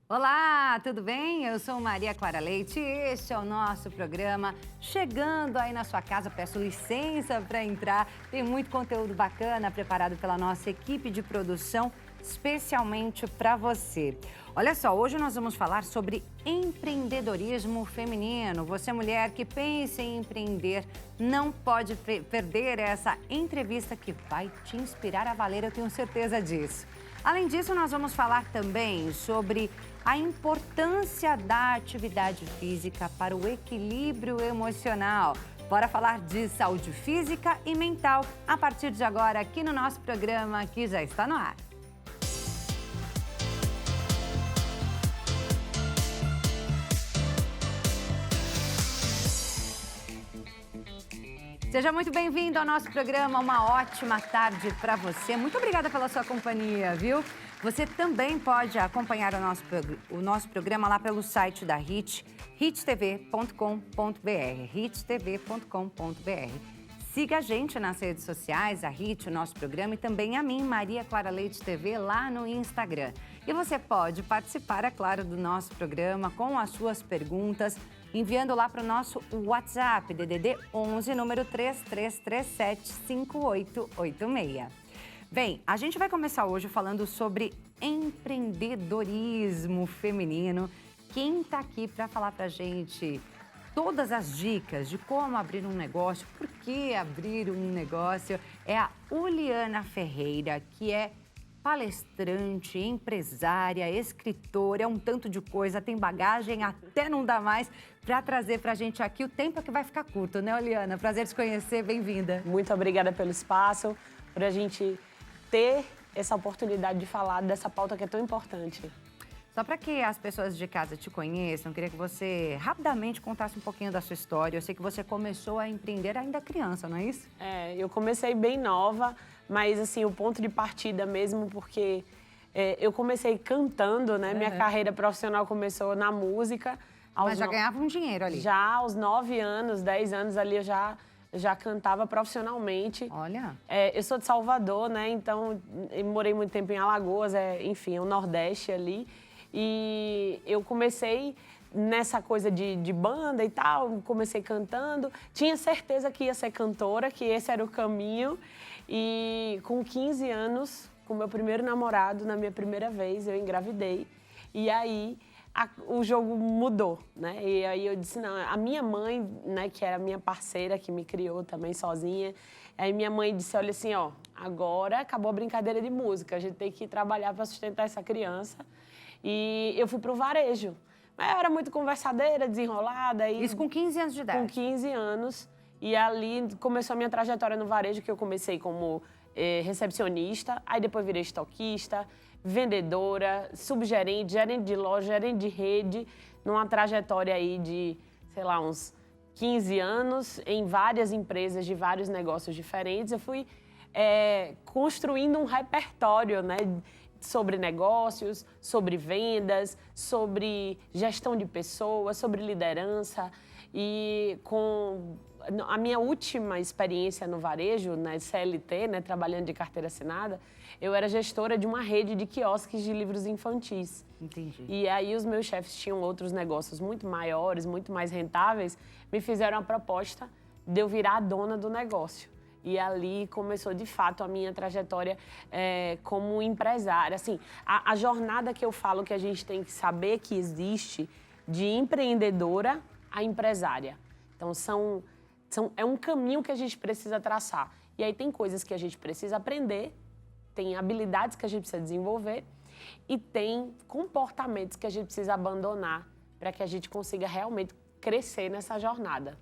Olá, tudo bem? Eu sou Maria Clara Leite e este é o nosso programa. Chegando aí na sua casa, peço licença para entrar. Tem muito conteúdo bacana preparado pela nossa equipe de produção, especialmente para você. Olha só, hoje nós vamos falar sobre empreendedorismo feminino. Você, mulher que pensa em empreender, não pode perder essa entrevista que vai te inspirar a valer, eu tenho certeza disso. Além disso, nós vamos falar também sobre a importância da atividade física para o equilíbrio emocional. Bora falar de saúde física e mental a partir de agora aqui no nosso programa que já está no ar. Seja muito bem-vindo ao nosso programa, uma ótima tarde para você. Muito obrigada pela sua companhia, viu? Você também pode acompanhar o nosso programa lá pelo site da HIT, hittv.com.br, hittv.com.br. Siga a gente nas redes sociais, a HIT, o nosso programa, e também a mim, Maria Clara Leite TV, lá no Instagram. E você pode participar, é claro, do nosso programa com as suas perguntas, enviando lá para o nosso WhatsApp, DDD 11, número 3337-5886. Bem, a gente vai começar hoje falando sobre empreendedorismo feminino. Quem está aqui para falar para a gente todas as dicas de como abrir um negócio, por que abrir um negócio, é a Uliana Ferreira, que é palestrante, empresária, escritora, é um tanto de coisa, tem bagagem até não dá mais para trazer para a gente aqui. O tempo é que vai ficar curto, né, Uliana? Prazer te conhecer, bem-vinda. Muito obrigada pelo espaço, por a gente ter essa oportunidade de falar dessa pauta que é tão importante. Só para que as pessoas de casa te conheçam, eu queria que você rapidamente contasse um pouquinho da sua história. Eu sei que você começou a empreender ainda criança, não é isso? Eu comecei bem nova, mas assim, o ponto de partida mesmo, porque eu comecei cantando, né? Minha carreira profissional começou na música. Mas já ganhava um dinheiro ali? Já aos 9 anos, 10 anos ali eu já cantava profissionalmente. Olha. Eu sou de Salvador, né? Então, eu morei muito tempo em Alagoas, enfim, o Nordeste ali. E eu comecei nessa coisa de banda e tal, comecei cantando. Tinha certeza que ia ser cantora, que esse era o caminho. E com 15 anos, com meu primeiro namorado, na minha primeira vez, eu engravidei. E aí o jogo mudou, né? E aí eu disse, não, a minha mãe, né, que era a minha parceira, que me criou também sozinha, aí minha mãe disse, olha assim, ó, agora acabou a brincadeira de música, a gente tem que trabalhar para sustentar essa criança. E eu fui pro varejo. Mas eu era muito conversadeira, desenrolada. Isso com 15 anos de idade? Com 15 anos. E ali começou a minha trajetória no varejo, que eu comecei como recepcionista, aí depois virei estoquista, vendedora, subgerente, gerente de loja, gerente de rede, numa trajetória aí de, sei lá, uns 15 anos, em várias empresas de vários negócios diferentes. Eu fui construindo um repertório, né, sobre negócios, sobre vendas, sobre gestão de pessoas, sobre liderança. E com a minha última experiência no varejo, na CLT, né, trabalhando de carteira assinada, eu era gestora de uma rede de quiosques de livros infantis. Entendi. E aí os meus chefes tinham outros negócios muito maiores, muito mais rentáveis, me fizeram a proposta de eu virar a dona do negócio. E ali começou, de fato, a minha trajetória como empresária. Assim, a jornada que eu falo que a gente tem que saber que existe de empreendedora a empresária. Então, é um caminho que a gente precisa traçar. E aí tem coisas que a gente precisa aprender, tem habilidades que a gente precisa desenvolver e tem comportamentos que a gente precisa abandonar para que a gente consiga realmente crescer nessa jornada.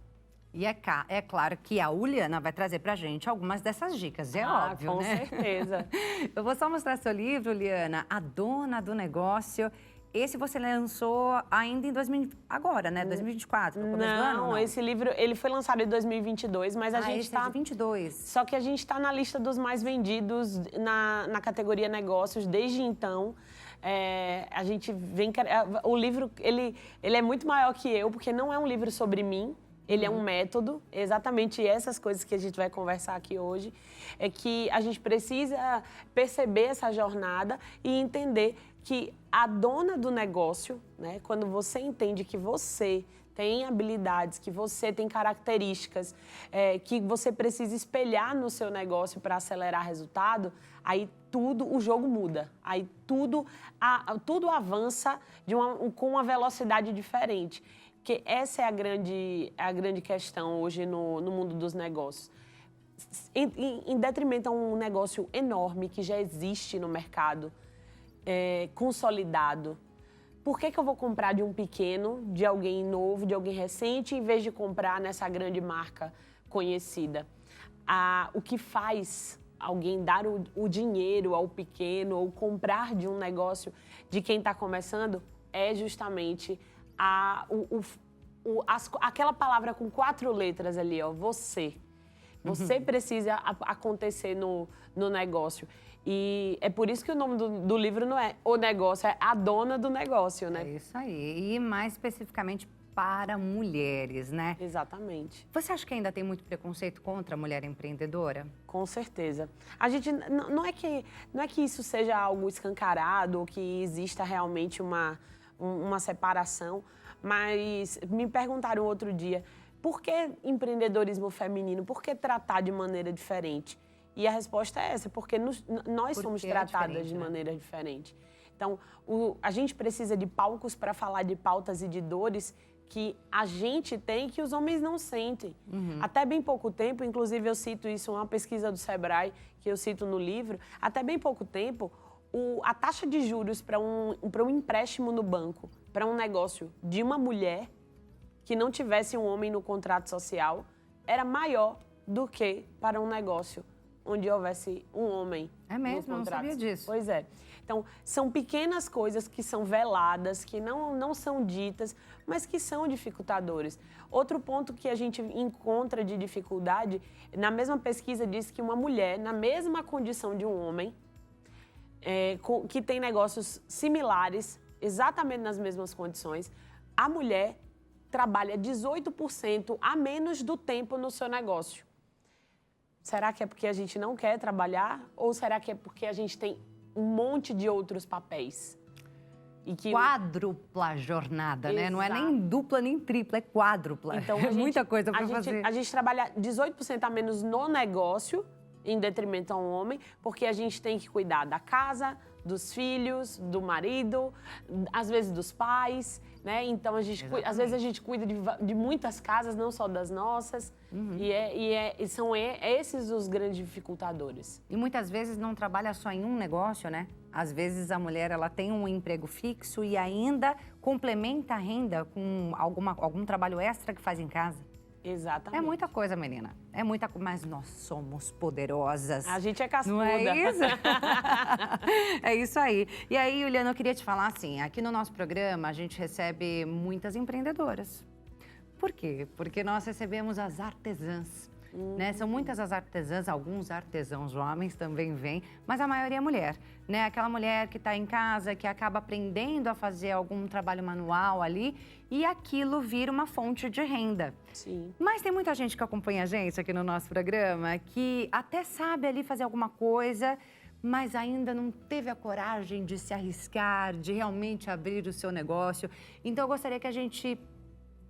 E é claro que a Uliana vai trazer pra gente algumas dessas dicas, é óbvio, com né? certeza. Eu vou só mostrar seu livro, Uliana, A Dona do Negócio. Esse você lançou ainda em 2024, no começo do ano? Não, esse livro ele foi lançado em 2022, mas a gente está... de 22. Só que a gente está na lista dos mais vendidos na categoria negócios desde então. A gente vem... O livro, ele é muito maior que eu, porque não é um livro sobre mim. Ele é um método, exatamente essas coisas que a gente vai conversar aqui hoje, é que a gente precisa perceber essa jornada e entender que a dona do negócio, né, quando você entende que você tem habilidades, que você tem características, que você precisa espelhar no seu negócio para acelerar resultado, aí o jogo muda. Aí tudo avança com uma velocidade diferente. Porque essa é a grande questão hoje no mundo dos negócios. Em detrimento a um negócio enorme que já existe no mercado, consolidado, por que eu vou comprar de um pequeno, de alguém novo, de alguém recente, em vez de comprar nessa grande marca conhecida? O que faz alguém dar o dinheiro ao pequeno ou comprar de um negócio de quem está começando é justamente aquela palavra com 4 letras ali, ó, você. Você precisa acontecer no negócio. E é por isso que o nome do livro não é O Negócio, é A Dona do Negócio, né? É isso aí. E mais especificamente para mulheres, né? Exatamente. Você acha que ainda tem muito preconceito contra a mulher empreendedora? Com certeza. A gente não é que isso seja algo escancarado ou que exista realmente uma separação, mas me perguntaram outro dia, por que empreendedorismo feminino? Por que tratar de maneira diferente? E a resposta é essa, porque nós somos tratadas de maneira diferente. Então, a gente precisa de palcos para falar de pautas e de dores que a gente tem que os homens não sentem. Até bem pouco tempo, inclusive eu cito isso, uma pesquisa do Sebrae, que eu cito no livro, até bem pouco tempo, a taxa de juros para um empréstimo no banco, para um negócio de uma mulher que não tivesse um homem no contrato social, era maior do que para um negócio onde houvesse um homem no contrato. Eu não sabia disso. Pois é. Então, são pequenas coisas que são veladas, que não são ditas, mas que são dificultadores. Outro ponto que a gente encontra de dificuldade, na mesma pesquisa diz que uma mulher, na mesma condição de um homem, que tem negócios similares, exatamente nas mesmas condições, a mulher trabalha 18% a menos do tempo no seu negócio. Será que é porque a gente não quer trabalhar ou será que é porque a gente tem um monte de outros papéis? Quádrupla jornada, né? Não é nem dupla nem tripla, é quádrupla. Então, é muita coisa para fazer. A gente trabalha 18% a menos no negócio, em detrimento a um homem, porque a gente tem que cuidar da casa, dos filhos, do marido, às vezes dos pais, né? Então, às vezes a gente cuida de muitas casas, não só das nossas, e são esses os grandes dificultadores. E muitas vezes não trabalha só em um negócio, né? Às vezes a mulher ela tem um emprego fixo e ainda complementa a renda com algum trabalho extra que faz em casa. Exatamente. É muita coisa, menina. É muita coisa, mas nós somos poderosas. A gente é cascuda. Não é isso? É isso aí. E aí, Juliana, eu queria te falar assim, aqui no nosso programa a gente recebe muitas empreendedoras. Por quê? Porque nós recebemos as artesãs. Né? São muitas as artesãs, alguns artesãos homens também vêm, mas a maioria é mulher, né? Aquela mulher que está em casa, que acaba aprendendo a fazer algum trabalho manual ali e aquilo vira uma fonte de renda. Sim. Mas tem muita gente que acompanha a gente aqui no nosso programa que até sabe ali fazer alguma coisa, mas ainda não teve a coragem de se arriscar, de realmente abrir o seu negócio. Então eu gostaria que a gente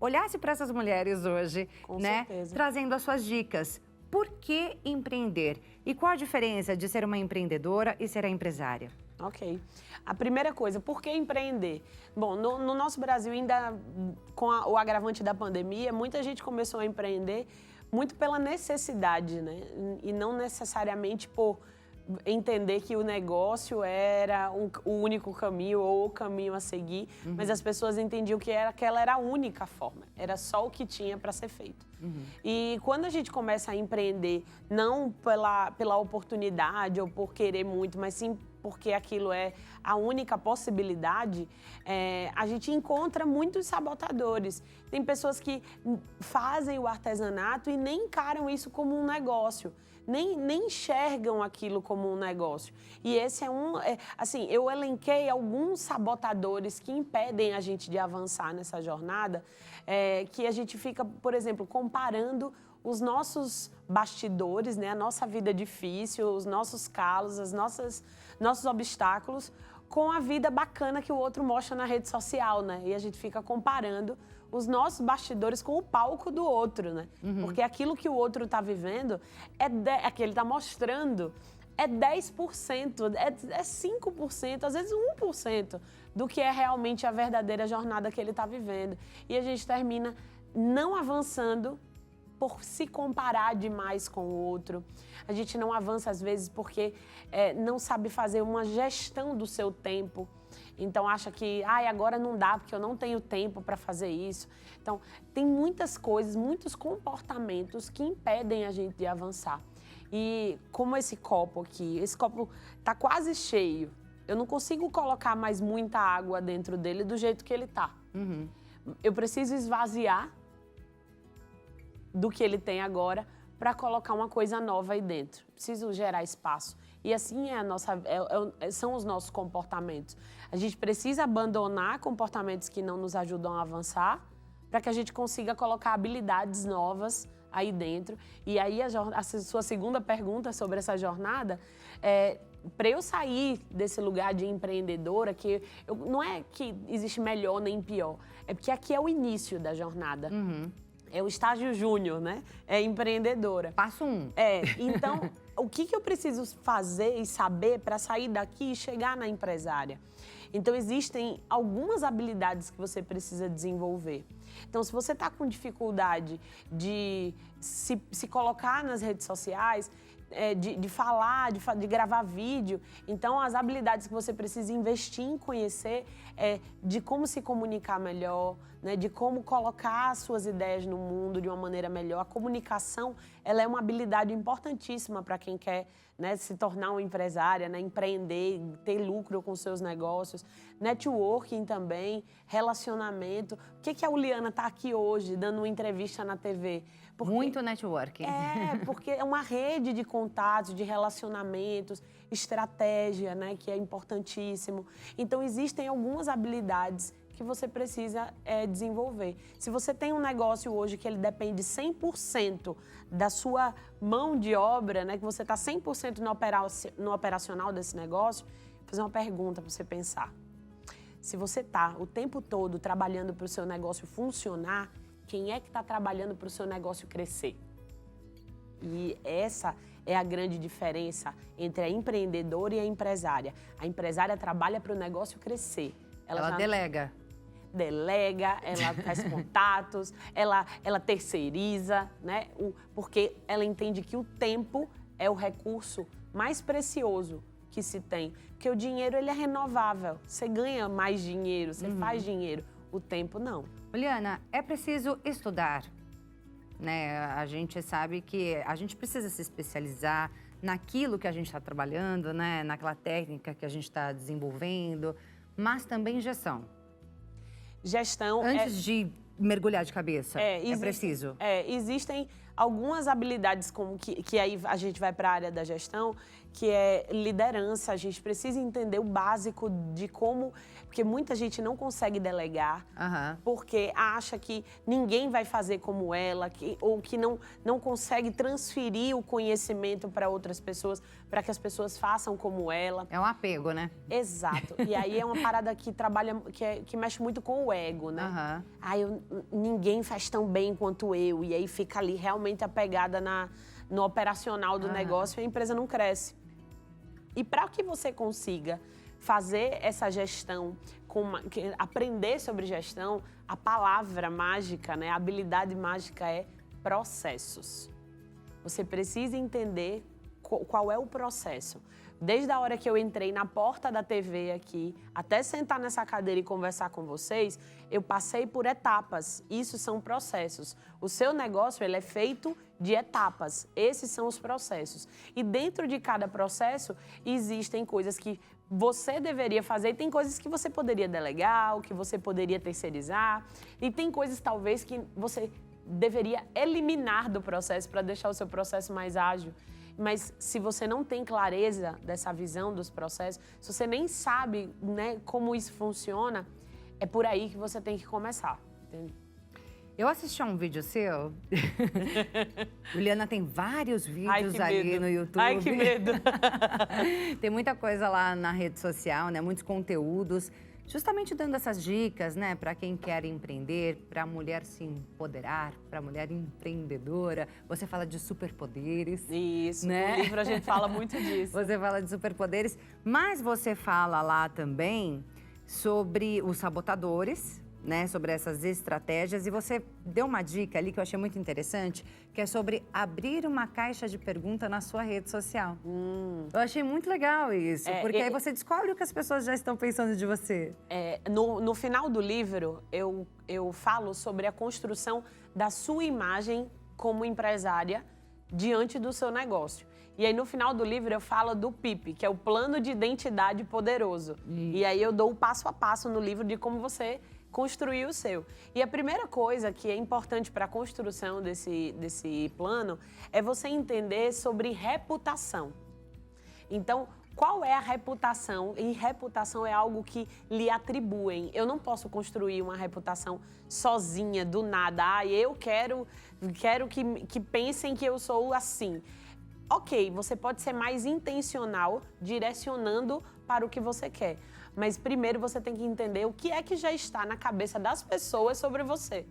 olhasse para essas mulheres hoje, Com né? certeza. Trazendo as suas dicas. Por que empreender? E qual a diferença de ser uma empreendedora e ser a empresária? Ok. A primeira coisa, por que empreender? Bom, no nosso Brasil, ainda com o agravante da pandemia, muita gente começou a empreender muito pela necessidade, né? E não necessariamente por entender que o negócio era o único caminho ou o caminho a seguir, mas as pessoas entendiam que aquela era a única forma, era só o que tinha para ser feito. E quando a gente começa a empreender, não pela oportunidade ou por querer muito, mas sim porque aquilo é a única possibilidade, a gente encontra muitos sabotadores. Tem pessoas que fazem o artesanato e nem encaram isso como um negócio. Nem enxergam aquilo como um negócio. E esse assim, eu elenquei alguns sabotadores que impedem a gente de avançar nessa jornada, que a gente fica, por exemplo, comparando os nossos bastidores, né, a nossa vida difícil, os nossos calos, nossos obstáculos, com a vida bacana que o outro mostra na rede social, né? E a gente fica comparando os nossos bastidores com o palco do outro, né? Porque aquilo que o outro está vivendo, é que ele está mostrando, é 10%, é 5%, às vezes 1% do que é realmente a verdadeira jornada que ele está vivendo. E a gente termina não avançando por se comparar demais com o outro. A gente não avança, às vezes, porque não sabe fazer uma gestão do seu tempo. Então, acha que, agora não dá, porque eu não tenho tempo para fazer isso. Então, tem muitas coisas, muitos comportamentos que impedem a gente de avançar. E como esse copo aqui, esse copo está quase cheio. Eu não consigo colocar mais muita água dentro dele do jeito que ele está. Eu preciso esvaziar do que ele tem agora para colocar uma coisa nova aí dentro. Preciso gerar espaço. E assim são os nossos comportamentos. A gente precisa abandonar comportamentos que não nos ajudam a avançar para que a gente consiga colocar habilidades novas aí dentro. E aí a sua segunda pergunta sobre essa jornada para eu sair desse lugar de empreendedora, não é que existe melhor nem pior, é porque aqui é o início da jornada. É o estágio júnior, né? É empreendedora. Passo 1. Então, o que eu preciso fazer e saber para sair daqui e chegar na empresária? Então, existem algumas habilidades que você precisa desenvolver. Então, se você está com dificuldade de se colocar nas redes sociais, de falar, de gravar vídeo, então as habilidades que você precisa investir em conhecer de como se comunicar melhor, né, de como colocar as suas ideias no mundo de uma maneira melhor. A comunicação, ela é uma habilidade importantíssima para quem quer, né, se tornar uma empresária, né, empreender, ter lucro com seus negócios. Networking também, relacionamento. Por que a Uliana está aqui hoje dando uma entrevista na TV? Muito networking. Porque é uma rede de contatos, de relacionamentos, estratégia, né, que é importantíssimo. Então, existem algumas habilidades que você precisa desenvolver. Se você tem um negócio hoje que ele depende 100% da sua mão de obra, né, que você está 100% no operacional desse negócio, vou fazer uma pergunta para você pensar. Se você está o tempo todo trabalhando para o seu negócio funcionar, quem é que está trabalhando para o seu negócio crescer? E essa é a grande diferença entre a empreendedora e a empresária. A empresária trabalha para o negócio crescer. Ela delega. Delega, ela faz contatos, ela terceiriza, né? Porque ela entende que o tempo é o recurso mais precioso que se tem. Porque o dinheiro, ele é renovável. Você ganha mais dinheiro, você faz dinheiro. O tempo, não. Uliana, é preciso estudar, né? A gente sabe que a gente precisa se especializar naquilo que a gente está trabalhando, né? Naquela técnica que a gente está desenvolvendo, mas também gestão. Gestão Antes de mergulhar de cabeça, é preciso. Existem algumas habilidades que aí a gente vai para a área da gestão, que é liderança. A gente precisa entender o básico de como... Porque muita gente não consegue delegar, porque acha que ninguém vai fazer como ela, ou que não consegue transferir o conhecimento para outras pessoas, para que as pessoas façam como ela. É um apego, né? Exato. E aí é uma parada que trabalha, que mexe muito com o ego, né? Ninguém faz tão bem quanto eu. E aí fica ali realmente apegada no operacional do negócio e a empresa não cresce. E para que você consiga fazer essa gestão, aprender sobre gestão, a palavra mágica, né, a habilidade mágica é processos. Você precisa entender qual é o processo. Desde a hora que eu entrei na porta da TV aqui, até sentar nessa cadeira e conversar com vocês, eu passei por etapas. Isso são processos. O seu negócio, ele é feito de etapas. Esses são os processos. E dentro de cada processo, existem coisas que você deveria fazer e tem coisas que você poderia delegar, ou que você poderia terceirizar. E tem coisas, talvez, que você deveria eliminar do processo para deixar o seu processo mais ágil. Mas se você não tem clareza dessa visão dos processos, se você nem sabe, né, como isso funciona, é por aí que você tem que começar. Entende? Eu assisti a um vídeo seu. Juliana tem vários vídeos ali no YouTube. Ai, que medo. Tem muita coisa lá na rede social, né? Muitos conteúdos. Justamente dando essas dicas, né? Para quem quer empreender, para a mulher se empoderar, para a mulher empreendedora. Você fala de superpoderes. Isso, né? No livro a gente fala muito disso. Você fala de superpoderes, mas você fala lá também sobre os sabotadores, né, sobre essas estratégias, e você deu uma dica ali que eu achei muito interessante, que é sobre abrir uma caixa de pergunta na sua rede social. Eu achei muito legal isso, porque aí você descobre o que as pessoas já estão pensando de você. No final do livro, eu falo sobre a construção da sua imagem como empresária diante do seu negócio. E aí, no final do livro, eu falo do PIP, que é o Plano de Identidade Poderoso. E aí, eu dou o passo a passo no livro de como você construir o seu. E a primeira coisa que é importante para a construção desse plano é você entender sobre reputação. Então, qual é a reputação? E reputação é algo que lhe atribuem. Eu não posso construir uma reputação sozinha, do nada. Eu quero que pensem que eu sou assim. Ok, você pode ser mais intencional, direcionando para o que você quer. Mas primeiro você tem que entender o que é que já está na cabeça das pessoas sobre você.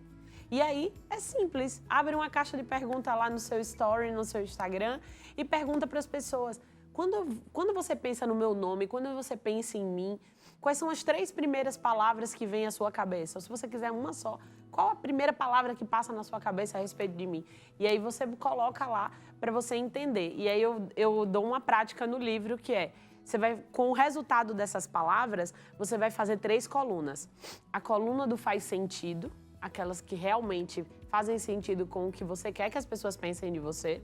E aí é simples, abre uma caixa de pergunta lá no seu story, no seu Instagram e pergunta para as pessoas, quando você pensa no meu nome, quando você pensa em mim, quais são as 3 primeiras palavras que vêm à sua cabeça? Ou se você quiser uma só, qual a primeira palavra que passa na sua cabeça a respeito de mim? E aí você coloca lá para você entender. E aí eu dou uma prática no livro que é, você vai, com o resultado dessas palavras, você vai fazer 3 colunas. A coluna do faz sentido, aquelas que realmente fazem sentido com o que você quer que as pessoas pensem de você.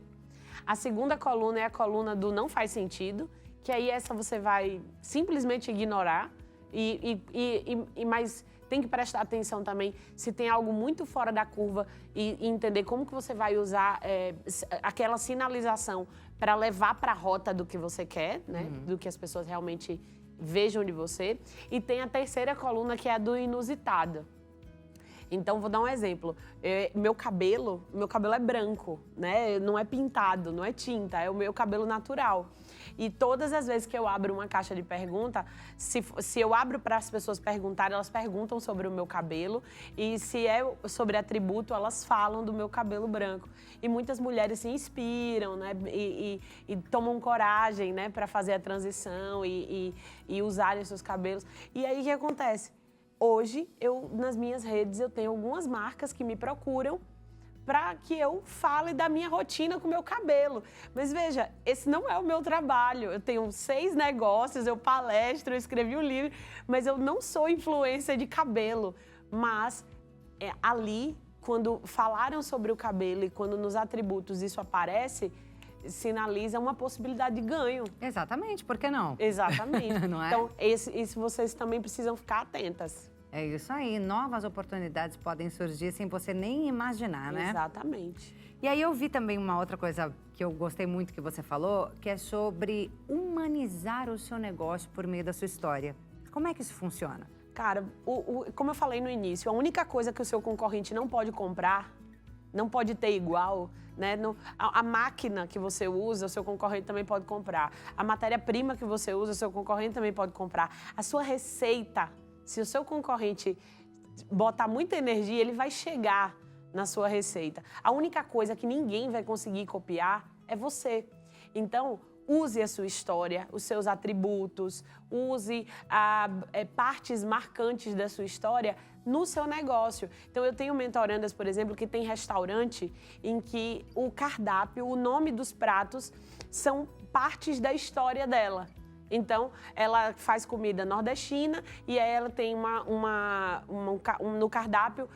A segunda coluna é a coluna do não faz sentido, que aí essa você vai simplesmente ignorar, mas tem que prestar atenção também se tem algo muito fora da curva e entender como que você vai usar aquela sinalização para levar para a rota do que você quer, né? Do que as pessoas realmente vejam de você. E tem a terceira coluna, que é a do inusitado. Então, vou dar um exemplo. Meu cabelo é branco, né? Não é pintado, não é tinta, é o meu cabelo natural. E todas as vezes que eu abro uma caixa de pergunta, se eu abro para as pessoas perguntarem, elas perguntam sobre o meu cabelo. E se é sobre atributo, elas falam do meu cabelo branco. E muitas mulheres se inspiram, né? E tomam coragem, né? Para fazer a transição e usarem os seus cabelos. E aí, o que acontece? Hoje, nas minhas redes, eu tenho algumas marcas que me procuram para que eu fale da minha rotina com o meu cabelo. Mas veja, esse não é o meu trabalho. Eu tenho 6 negócios, eu palestro, eu escrevi um livro, mas eu não sou influencer de cabelo. Mas ali, quando falaram sobre o cabelo e quando nos atributos isso aparece, sinaliza uma possibilidade de ganho. Exatamente, por que não? Exatamente. Não é? Então, isso vocês também precisam ficar atentas. É isso aí, novas oportunidades podem surgir sem você nem imaginar, né? Exatamente. E aí eu vi também uma outra coisa que eu gostei muito que você falou, que é sobre humanizar o seu negócio por meio da sua história. Como é que isso funciona? Cara, como eu falei no início, a única coisa que o seu concorrente não pode comprar, não pode ter igual, né? A máquina que você usa, o seu concorrente também pode comprar. A matéria-prima que você usa, o seu concorrente também pode comprar. A sua receita, se o seu concorrente botar muita energia, ele vai chegar na sua receita. A única coisa que ninguém vai conseguir copiar é você. Então, use a sua história, os seus atributos, use partes marcantes da sua história no seu negócio. Então, eu tenho mentorandas, por exemplo, que tem restaurante em que o cardápio, o nome dos pratos são partes da história dela. Então, ela faz comida nordestina e aí ela tem no cardápio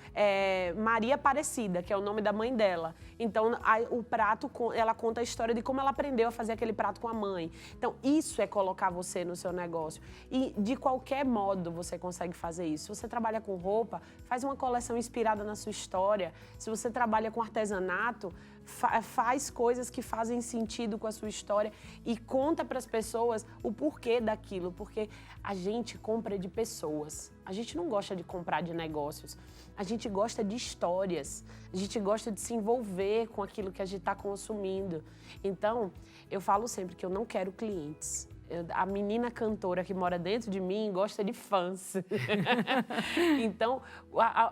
Maria Aparecida, que é o nome da mãe dela. Então, o prato, ela conta a história de como ela aprendeu a fazer aquele prato com a mãe. Então, isso é colocar você no seu negócio. E, de qualquer modo, você consegue fazer isso. Se você trabalha com roupa, faz uma coleção inspirada na sua história. Se você trabalha com artesanato, faz coisas que fazem sentido com a sua história e conta para as pessoas o porquê daquilo, porque a gente compra de pessoas. A gente não gosta de comprar de negócios. A gente gosta de histórias. A gente gosta de se envolver com aquilo que a gente está consumindo. Então, eu falo sempre que eu não quero clientes. A menina cantora que mora dentro de mim gosta de fãs. Então,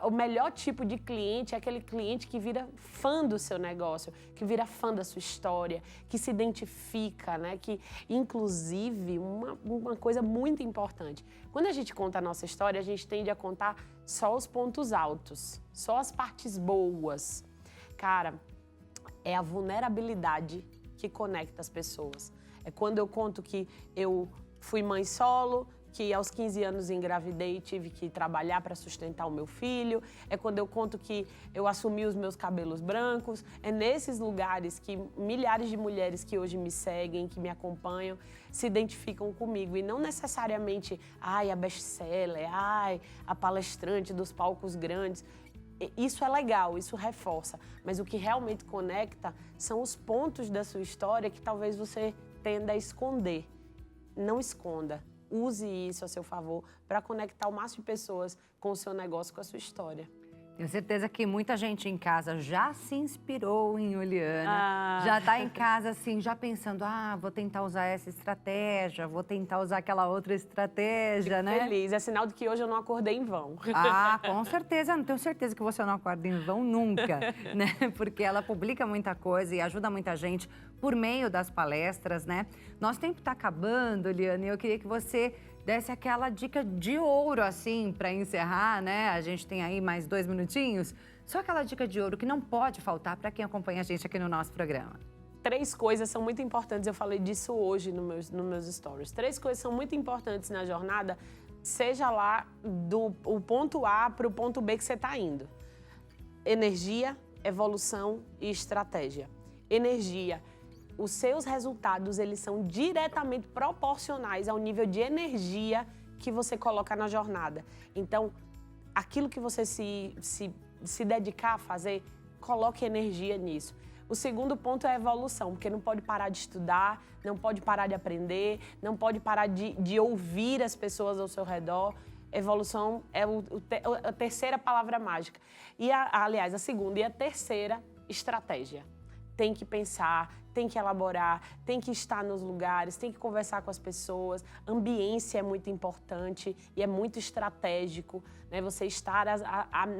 o melhor tipo de cliente é aquele cliente que vira fã do seu negócio, que vira fã da sua história, que se identifica, né? Que, inclusive, uma coisa muito importante. Quando a gente conta a nossa história, a gente tende a contar só os pontos altos, só as partes boas. Cara, é a vulnerabilidade que conecta as pessoas. É quando eu conto que eu fui mãe solo, que aos 15 anos engravidei e tive que trabalhar para sustentar o meu filho. É quando eu conto que eu assumi os meus cabelos brancos. É nesses lugares que milhares de mulheres que hoje me seguem, que me acompanham, se identificam comigo. E não necessariamente, a best-seller, a palestrante dos palcos grandes. Isso é legal, isso reforça. Mas o que realmente conecta são os pontos da sua história que talvez você tenda a esconder. Não esconda. Use isso a seu favor para conectar o máximo de pessoas com o seu negócio, com a sua história. Tenho certeza que muita gente em casa já se inspirou em Uliana, já está em casa assim, já pensando, vou tentar usar essa estratégia, vou tentar usar aquela outra estratégia, Fico né? feliz, é sinal de que hoje eu não acordei em vão. Com certeza, não tenho certeza que você não acorda em vão nunca, né? Porque ela publica muita coisa e ajuda muita gente por meio das palestras, né? Nosso tempo está acabando, Uliana, e eu queria que você desse aquela dica de ouro, assim, para encerrar, né? A gente tem aí mais 2 minutinhos. Só aquela dica de ouro que não pode faltar para quem acompanha a gente aqui no nosso programa. 3 coisas são muito importantes, eu falei disso hoje nos meus stories. 3 coisas são muito importantes na jornada, seja lá o ponto A para o ponto B que você está indo. Energia, evolução e estratégia. Energia. Os seus resultados, eles são diretamente proporcionais ao nível de energia que você coloca na jornada. Então, aquilo que você se dedicar a fazer, coloque energia nisso. O segundo ponto é a evolução, porque não pode parar de estudar, não pode parar de aprender, não pode parar de ouvir as pessoas ao seu redor. Evolução é a terceira palavra mágica. E, aliás, a segunda e a terceira, estratégia. Tem que pensar, tem que elaborar, tem que estar nos lugares, tem que conversar com as pessoas. Ambiência é muito importante e é muito estratégico, né? Você estar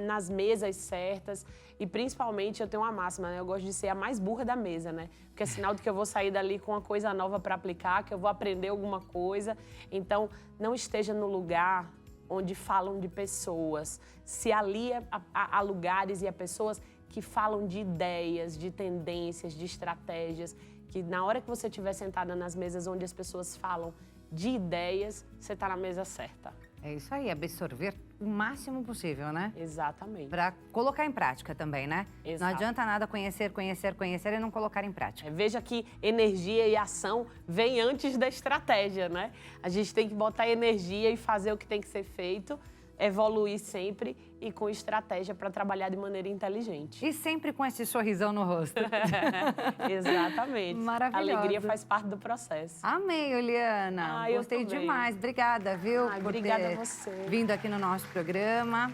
nas mesas certas e, principalmente, eu tenho uma máxima, né? Eu gosto de ser a mais burra da mesa, né? Porque é sinal de que eu vou sair dali com uma coisa nova para aplicar, que eu vou aprender alguma coisa. Então, não esteja no lugar onde falam de pessoas. Se alia a lugares e a pessoas que falam de ideias, de tendências, de estratégias, que na hora que você estiver sentada nas mesas onde as pessoas falam de ideias, você está na mesa certa. É isso aí, absorver o máximo possível, né? Exatamente. Para colocar em prática também, né? Exato. Não adianta nada conhecer e não colocar em prática. Veja que energia e ação vêm antes da estratégia, né? A gente tem que botar energia e fazer o que tem que ser feito, evoluir sempre e com estratégia para trabalhar de maneira inteligente. E sempre com esse sorrisão no rosto. Exatamente. Maravilhosa. A alegria faz parte do processo. Amei, Uliana. Gostei demais. Obrigada, viu? Por obrigada ter a você. Vindo aqui no nosso programa,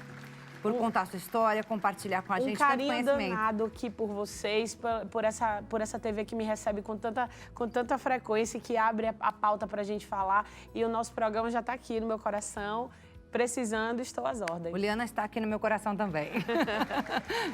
por contar a sua história, compartilhar com a gente tanto carinho conhecimento. danado aqui por vocês, por essa TV que me recebe com tanta frequência e que abre a pauta para a gente falar. E o nosso programa já está aqui no meu coração. Precisando, estou às ordens. Uliana está aqui no meu coração também.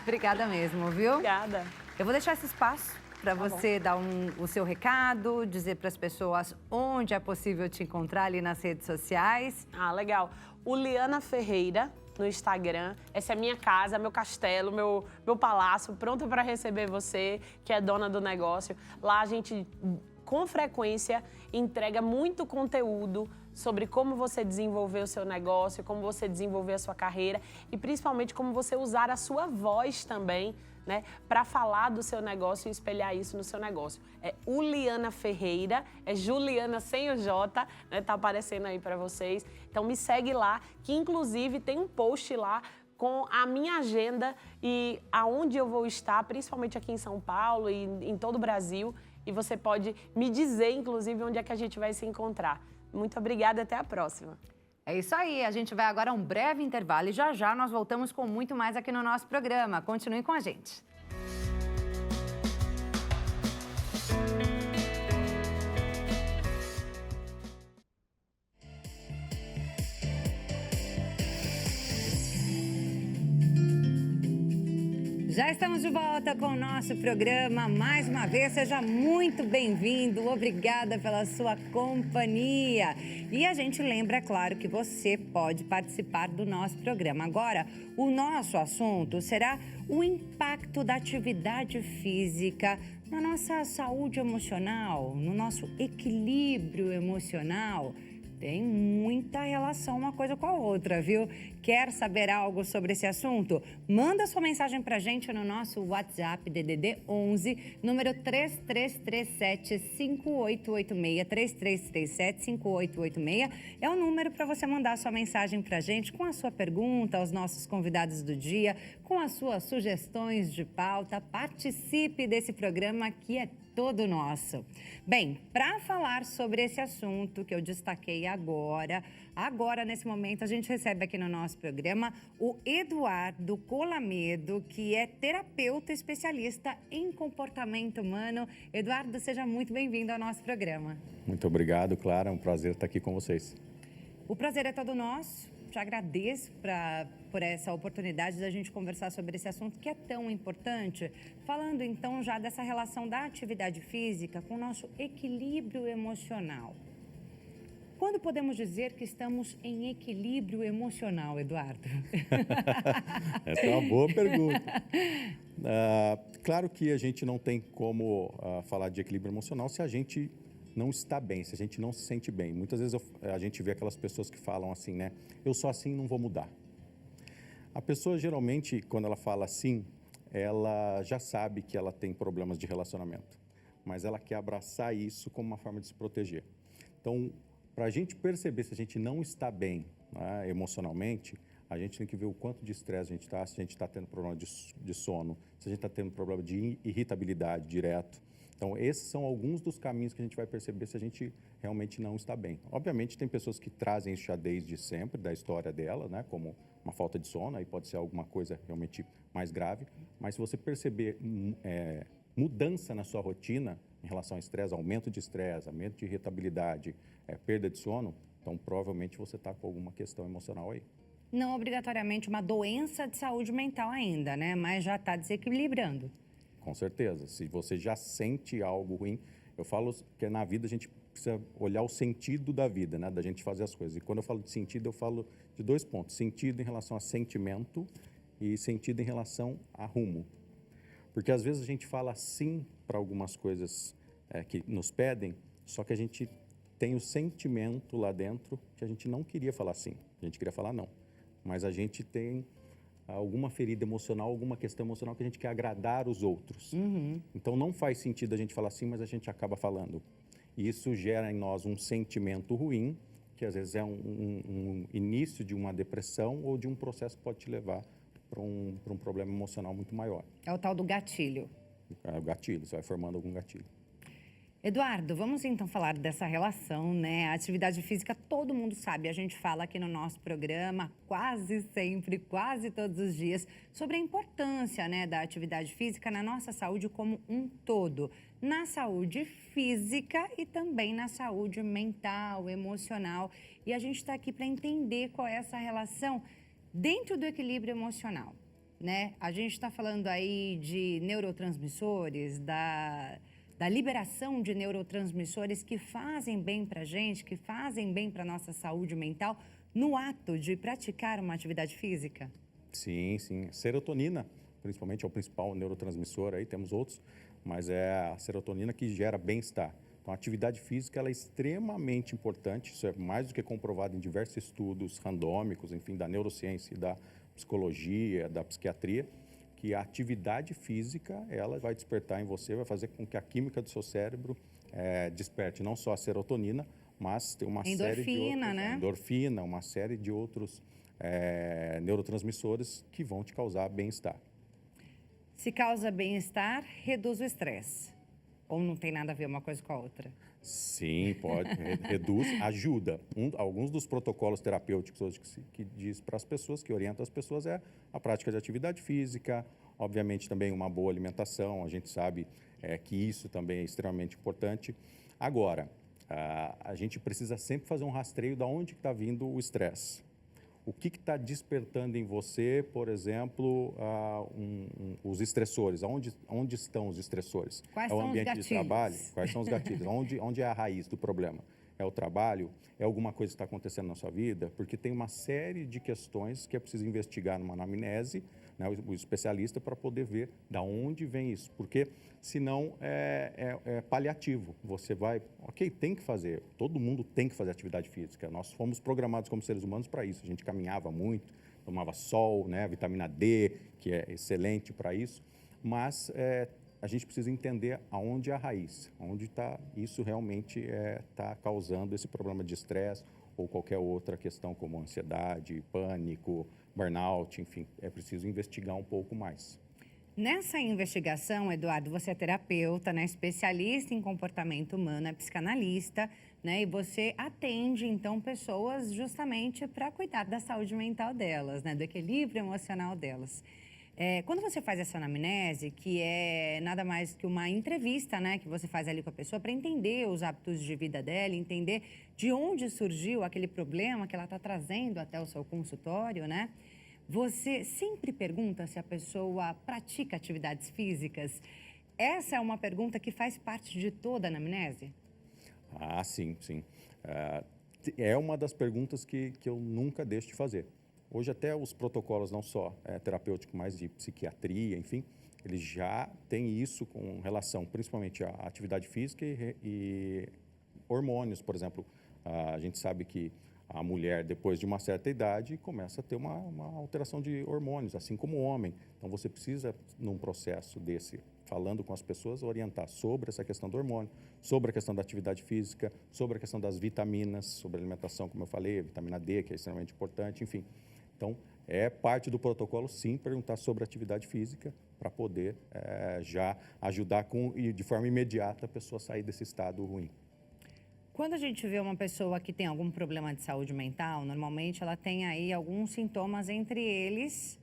Obrigada mesmo, viu? Obrigada. Eu vou deixar esse espaço para você dar o seu recado, dizer para as pessoas onde é possível te encontrar ali nas redes sociais. Legal. Uliana Ferreira no Instagram. Essa é a minha casa, meu castelo, meu palácio, pronto para receber você, que é dona do negócio. Lá a gente, com frequência, entrega muito conteúdo sobre como você desenvolver o seu negócio, como você desenvolver a sua carreira e principalmente como você usar a sua voz também, né, para falar do seu negócio e espelhar isso no seu negócio. É Uliana Ferreira, é Juliana sem o J, né, tá aparecendo aí para vocês. Então me segue lá, que inclusive tem um post lá com a minha agenda e aonde eu vou estar, principalmente aqui em São Paulo e em todo o Brasil. E você pode me dizer, inclusive, onde é que a gente vai se encontrar. Muito obrigada, até a próxima. É isso aí, a gente vai agora a um breve intervalo e já nós voltamos com muito mais aqui no nosso programa. Continue com a gente. Já estamos de volta com o nosso programa. Mais uma vez, seja muito bem-vindo. Obrigada pela sua companhia. E a gente lembra, é claro, que você pode participar do nosso programa. Agora, o nosso assunto será o impacto da atividade física na nossa saúde emocional, no nosso equilíbrio emocional. Tem muita relação uma coisa com a outra, viu? Quer saber algo sobre esse assunto? Manda sua mensagem pra gente no nosso WhatsApp DDD 11, número 3337-5886, 3337-5886. É o número para você mandar sua mensagem pra gente com a sua pergunta aos nossos convidados do dia, com as suas sugestões de pauta. Participe desse programa que é todo nosso. Bem, para falar sobre esse assunto que eu destaquei agora, nesse momento, a gente recebe aqui no nosso programa o Eduardo Colamedo, que é terapeuta especialista em comportamento humano. Eduardo, seja muito bem-vindo ao nosso programa. Muito obrigado, Clara. É um prazer estar aqui com vocês. O prazer é todo nosso. Te agradeço por essa oportunidade da gente conversar sobre esse assunto que é tão importante. Falando então já dessa relação da atividade física com o nosso equilíbrio emocional. Quando podemos dizer que estamos em equilíbrio emocional, Eduardo? Essa é uma boa pergunta. Claro que a gente não tem como falar de equilíbrio emocional se a gente não está bem, se a gente não se sente bem. Muitas vezes a gente vê aquelas pessoas que falam assim, né? Eu sou assim, não vou mudar. A pessoa, geralmente, quando ela fala assim, ela já sabe que ela tem problemas de relacionamento, mas ela quer abraçar isso como uma forma de se proteger. Então, para a gente perceber se a gente não está bem, né, emocionalmente, a gente tem que ver o quanto de estresse a gente está, se a gente está tendo problema de sono, se a gente está tendo problema de irritabilidade direto. Então, esses são alguns dos caminhos que a gente vai perceber se a gente realmente não está bem. Obviamente, tem pessoas que trazem isso já desde sempre, da história dela, né, como uma falta de sono, aí pode ser alguma coisa realmente mais grave. Mas se você perceber mudança na sua rotina em relação ao estresse, aumento de irritabilidade, perda de sono, então provavelmente você está com alguma questão emocional aí. Não obrigatoriamente uma doença de saúde mental ainda, né? Mas já está desequilibrando. Com certeza. Se você já sente algo ruim, eu falo que na vida a gente precisa olhar o sentido da vida, né? Da gente fazer as coisas. E quando eu falo de sentido, eu falo de dois pontos. Sentido em relação a sentimento e sentido em relação a rumo. Porque às vezes a gente fala sim para algumas coisas que nos pedem, só que a gente tem o sentimento lá dentro que a gente não queria falar sim. A gente queria falar não. Mas a gente tem alguma ferida emocional, alguma questão emocional que a gente quer agradar os outros. Uhum. Então, não faz sentido a gente falar assim, mas a gente acaba falando. E isso gera em nós um sentimento ruim, que às vezes é um início de uma depressão ou de um processo que pode te levar para um problema emocional muito maior. É o tal do gatilho. É o gatilho, você vai formando algum gatilho. Eduardo, vamos então falar dessa relação, né? A atividade física, todo mundo sabe, a gente fala aqui no nosso programa quase sempre, quase todos os dias, sobre a importância, né, da atividade física na nossa saúde como um todo. Na saúde física e também na saúde mental, emocional. E a gente está aqui para entender qual é essa relação dentro do equilíbrio emocional, né? A gente está falando aí de neurotransmissores, da liberação de neurotransmissores que fazem bem para a gente, que fazem bem para a nossa saúde mental, no ato de praticar uma atividade física? Sim, sim. Serotonina, principalmente, é o principal neurotransmissor, aí temos outros, mas é a serotonina que gera bem-estar. Então, a atividade física ela é extremamente importante, isso é mais do que comprovado em diversos estudos randômicos, enfim, da neurociência, da psicologia, da psiquiatria, que a atividade física, ela vai despertar em você, vai fazer com que a química do seu cérebro desperte não só a serotonina, mas tem uma série de outros, né? Endorfina, uma série de outros neurotransmissores que vão te causar bem-estar. Se causa bem-estar, reduz o estresse. Ou não tem nada a ver uma coisa com a outra? Sim, pode. Reduz, ajuda. Alguns dos protocolos terapêuticos hoje que diz para as pessoas, que orientam as pessoas, é a prática de atividade física, obviamente também uma boa alimentação, a gente sabe que isso também é extremamente importante. Agora, a gente precisa sempre fazer um rastreio de onde está vindo o estresse. O que está despertando em você, por exemplo, os estressores? Onde estão os estressores? Quais é o são ambiente os de trabalho? gatilhos? Quais são os gatilhos? Onde é a raiz do problema? É o trabalho? É alguma coisa que está acontecendo na sua vida? Porque tem uma série de questões que é preciso investigar numa anamnese, né, o especialista, para poder ver da onde vem isso. Porque senão é paliativo. Você vai, ok, tem que fazer, todo mundo tem que fazer atividade física. Nós fomos programados como seres humanos para isso. A gente caminhava muito, tomava sol, né, vitamina D, que é excelente para isso. Mas a gente precisa entender aonde é a raiz, onde isso realmente está causando esse problema de estresse ou qualquer outra questão como ansiedade, pânico, burnout, enfim, é preciso investigar um pouco mais. Nessa investigação, Eduardo, você é terapeuta, né, especialista em comportamento humano, é psicanalista, né, e você atende, então, pessoas justamente para cuidar da saúde mental delas, né, do equilíbrio emocional delas. Quando você faz essa anamnese, que é nada mais que uma entrevista, né, que você faz ali com a pessoa para entender os hábitos de vida dela, entender de onde surgiu aquele problema que ela está trazendo até o seu consultório, né? Você sempre pergunta se a pessoa pratica atividades físicas? Essa é uma pergunta que faz parte de toda a anamnese? Sim, sim. É uma das perguntas que eu nunca deixo de fazer. Hoje até os protocolos, não só terapêuticos, mas de psiquiatria, enfim, eles já têm isso com relação principalmente à atividade física e hormônios, por exemplo. A gente sabe que a mulher, depois de uma certa idade, começa a ter uma alteração de hormônios, assim como o homem. Então, você precisa, num processo desse, falando com as pessoas, orientar sobre essa questão do hormônio, sobre a questão da atividade física, sobre a questão das vitaminas, sobre a alimentação, como eu falei, a vitamina D, que é extremamente importante, enfim. Então, é parte do protocolo, sim, perguntar sobre atividade física para poder já ajudar de forma imediata a pessoa a sair desse estado ruim. Quando a gente vê uma pessoa que tem algum problema de saúde mental, normalmente ela tem aí alguns sintomas, entre eles,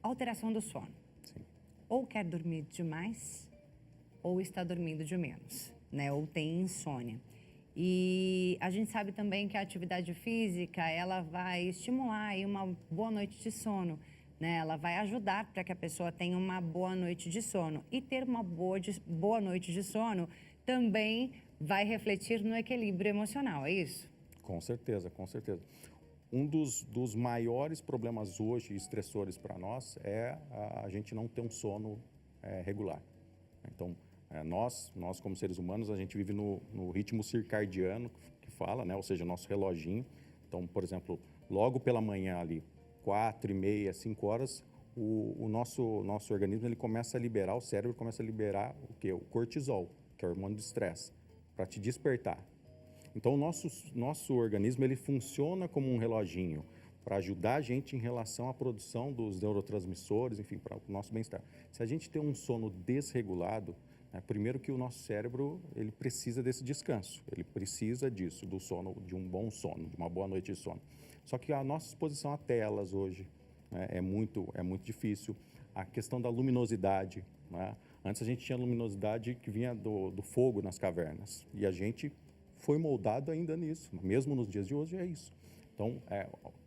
alteração do sono. Sim. Ou quer dormir demais, ou está dormindo de menos, né? Ou tem insônia. E a gente sabe também que a atividade física, ela vai estimular aí uma boa noite de sono, né? Ela vai ajudar para que a pessoa tenha uma boa noite de sono. E ter uma boa noite de sono também vai refletir no equilíbrio emocional, é isso? Com certeza, com certeza. Um dos maiores problemas hoje, estressores para nós, é a gente não ter um sono regular. Então, nós como seres humanos, a gente vive no ritmo circadiano, que fala, né? Ou seja, nosso reloginho. Então, por exemplo, logo pela manhã ali, 4h30, 5 horas, o nosso organismo ele começa a liberar, o cérebro começa a liberar o quê? O cortisol, que é o hormônio do estresse, para te despertar. Então, o nosso organismo ele funciona como um reloginho para ajudar a gente em relação à produção dos neurotransmissores, enfim, para o nosso bem-estar. Se a gente tem um sono desregulado, primeiro que o nosso cérebro ele precisa desse descanso, ele precisa disso, do sono, de um bom sono, de uma boa noite de sono. Só que a nossa exposição a telas hoje é muito difícil. A questão da luminosidade, né? Antes a gente tinha luminosidade que vinha do fogo nas cavernas e a gente foi moldado ainda nisso, mesmo nos dias de hoje é isso. Então,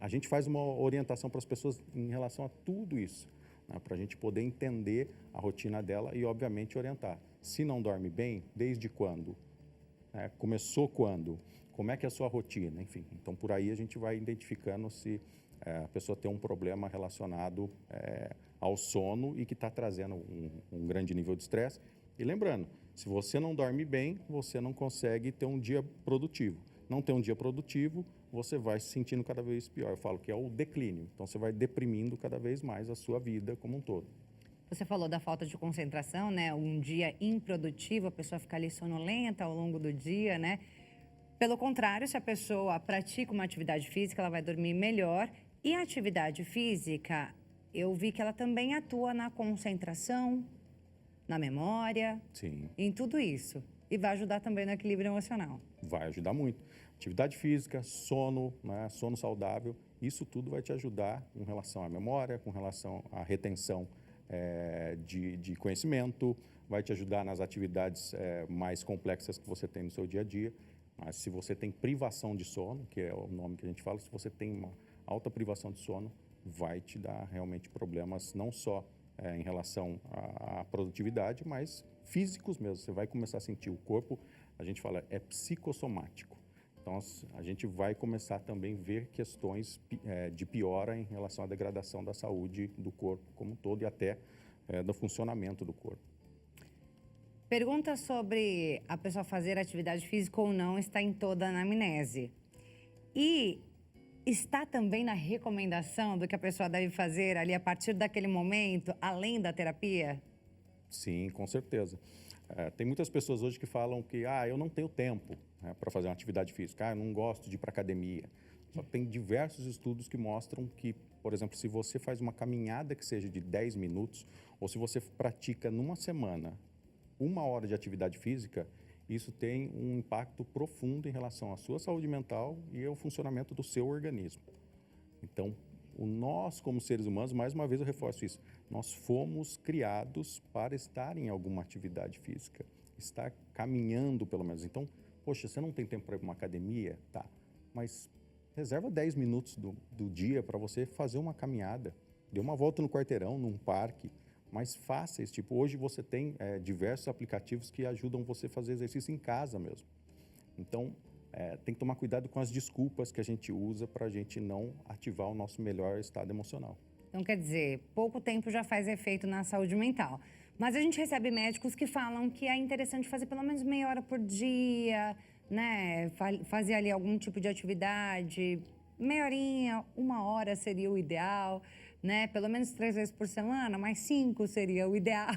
a gente faz uma orientação para as pessoas em relação a tudo isso, né, para a gente poder entender a rotina dela e, obviamente, orientar. Se não dorme bem, desde quando? Começou quando? Como é que é a sua rotina? Enfim, então por aí a gente vai identificando se a pessoa tem um problema relacionado ao sono e que está trazendo um grande nível de estresse. E lembrando, se você não dorme bem, você não consegue ter um dia produtivo. Não ter um dia produtivo, você vai se sentindo cada vez pior. Eu falo que é o declínio. Então, você vai deprimindo cada vez mais a sua vida como um todo. Você falou da falta de concentração, né? Um dia improdutivo, a pessoa fica ali sonolenta ao longo do dia, né? Pelo contrário, se a pessoa pratica uma atividade física, ela vai dormir melhor. E a atividade física, eu vi que ela também atua na concentração, na memória, Sim. em tudo isso. E vai ajudar também no equilíbrio emocional. Vai ajudar muito. Atividade física, sono, né, sono saudável, isso tudo vai te ajudar com relação à memória, com relação à retenção de conhecimento, vai te ajudar nas atividades mais complexas que você tem no seu dia a dia. Mas se você tem privação de sono, que é o nome que a gente fala, se você tem uma alta privação de sono, vai te dar realmente problemas não só em relação à produtividade, mas físicos mesmo. Você vai começar a sentir o corpo, a gente fala, é psicossomático. Então, a gente vai começar também a ver questões de piora em relação à degradação da saúde do corpo como um todo e até do funcionamento do corpo. Pergunta sobre a pessoa fazer atividade física ou não está em toda a anamnese. E está também na recomendação do que a pessoa deve fazer ali a partir daquele momento, além da terapia? Sim, com certeza. Tem muitas pessoas hoje que falam que eu não tenho tempo para fazer uma atividade física, eu não gosto de ir para academia. Só que tem diversos estudos que mostram que, por exemplo, se você faz uma caminhada que seja de 10 minutos, ou se você pratica numa semana 1 hora de atividade física, isso tem um impacto profundo em relação à sua saúde mental e ao funcionamento do seu organismo. Então, nós, como seres humanos, mais uma vez eu reforço isso, nós fomos criados para estar em alguma atividade física, estar caminhando pelo menos. Então, poxa, você não tem tempo para ir para uma academia? Tá, mas reserva 10 minutos do dia para você fazer uma caminhada, dê uma volta no quarteirão, num parque, mais fáceis. Tipo, hoje você tem diversos aplicativos que ajudam você a fazer exercício em casa mesmo. Então, tem que tomar cuidado com as desculpas que a gente usa para a gente não ativar o nosso melhor estado emocional. Então, quer dizer, pouco tempo já faz efeito na saúde mental. Mas a gente recebe médicos que falam que é interessante fazer pelo menos meia hora por dia, né? Fazer ali algum tipo de atividade, meia horinha, 1 hora seria o ideal, né? Pelo menos 3 vezes por semana, mais 5 seria o ideal,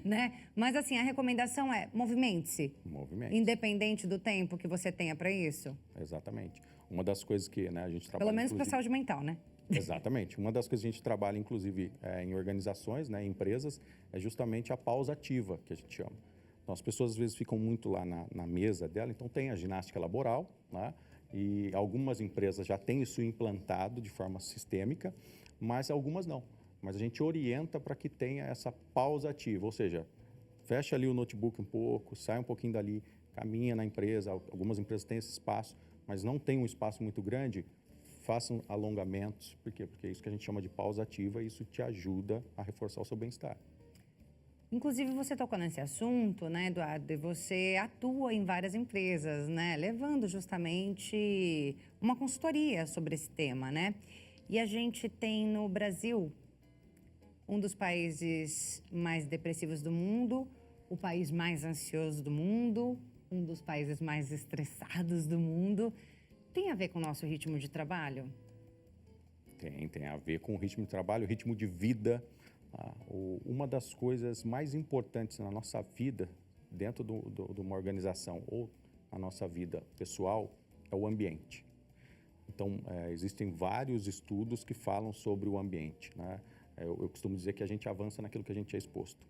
né? Mas assim, a recomendação é movimente-se. Movimente. Independente do tempo que você tenha para isso. Exatamente. Uma das coisas que a gente trabalha... Pelo menos para a saúde mental, né? Exatamente. Uma das coisas que a gente trabalha, inclusive, em organizações, em empresas, é justamente a pausa ativa, que a gente chama. Então, as pessoas, às vezes, ficam muito lá na mesa dela. Então, tem a ginástica laboral, né? E algumas empresas já têm isso implantado de forma sistêmica, mas algumas não. Mas a gente orienta para que tenha essa pausa ativa, ou seja, fecha ali o notebook um pouco, sai um pouquinho dali, caminha na empresa. Algumas empresas têm esse espaço, mas não tem um espaço muito grande, façam alongamentos. Por quê? Porque é isso que a gente chama de pausa ativa e isso te ajuda a reforçar o seu bem-estar. Inclusive, você tocou nesse assunto, né, Eduardo? E você atua em várias empresas, né? Levando justamente uma consultoria sobre esse tema, né? E a gente tem no Brasil um dos países mais depressivos do mundo, o país mais ansioso do mundo, um dos países mais estressados do mundo. Tem a ver com o nosso ritmo de trabalho? Tem a ver com o ritmo de trabalho, o ritmo de vida. Uma das coisas mais importantes na nossa vida, dentro de uma organização ou na nossa vida pessoal, é o ambiente. Então, existem vários estudos que falam sobre o ambiente, né? Eu costumo dizer que a gente avança naquilo que a gente é exposto.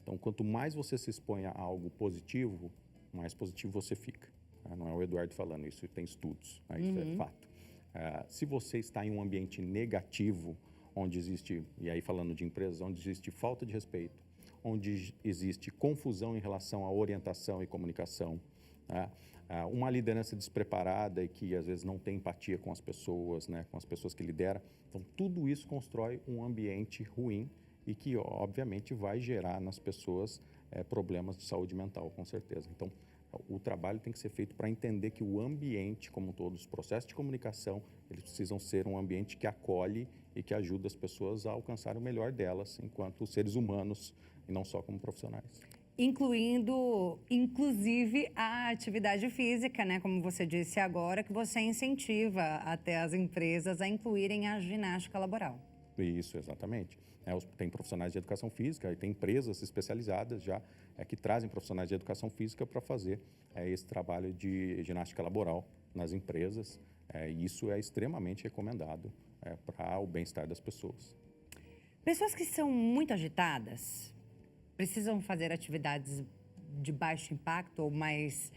Então, quanto mais você se expõe a algo positivo, mais positivo você fica. Não é o Eduardo falando, isso tem estudos, né? Isso é fato. Se você está em um ambiente negativo, onde existe, e aí falando de empresas, onde existe falta de respeito, onde existe confusão em relação à orientação e comunicação, né? Uma liderança despreparada e que às vezes não tem empatia com as pessoas, né? Com as pessoas que lidera. Então, tudo isso constrói um ambiente ruim e que, obviamente, vai gerar nas pessoas problemas de saúde mental, com certeza. Então, o trabalho tem que ser feito para entender que o ambiente, como todos os processos de comunicação, eles precisam ser um ambiente que acolhe e que ajuda as pessoas a alcançar o melhor delas enquanto seres humanos e não só como profissionais. Inclusive a atividade física, né? Como você disse agora, que você incentiva até as empresas a incluírem a ginástica laboral. Isso, exatamente. Tem profissionais de educação física e tem empresas especializadas já que trazem profissionais de educação física para fazer esse trabalho de ginástica laboral nas empresas. E isso é extremamente recomendado para o bem-estar das pessoas. Pessoas que são muito agitadas precisam fazer atividades de baixo impacto ou mais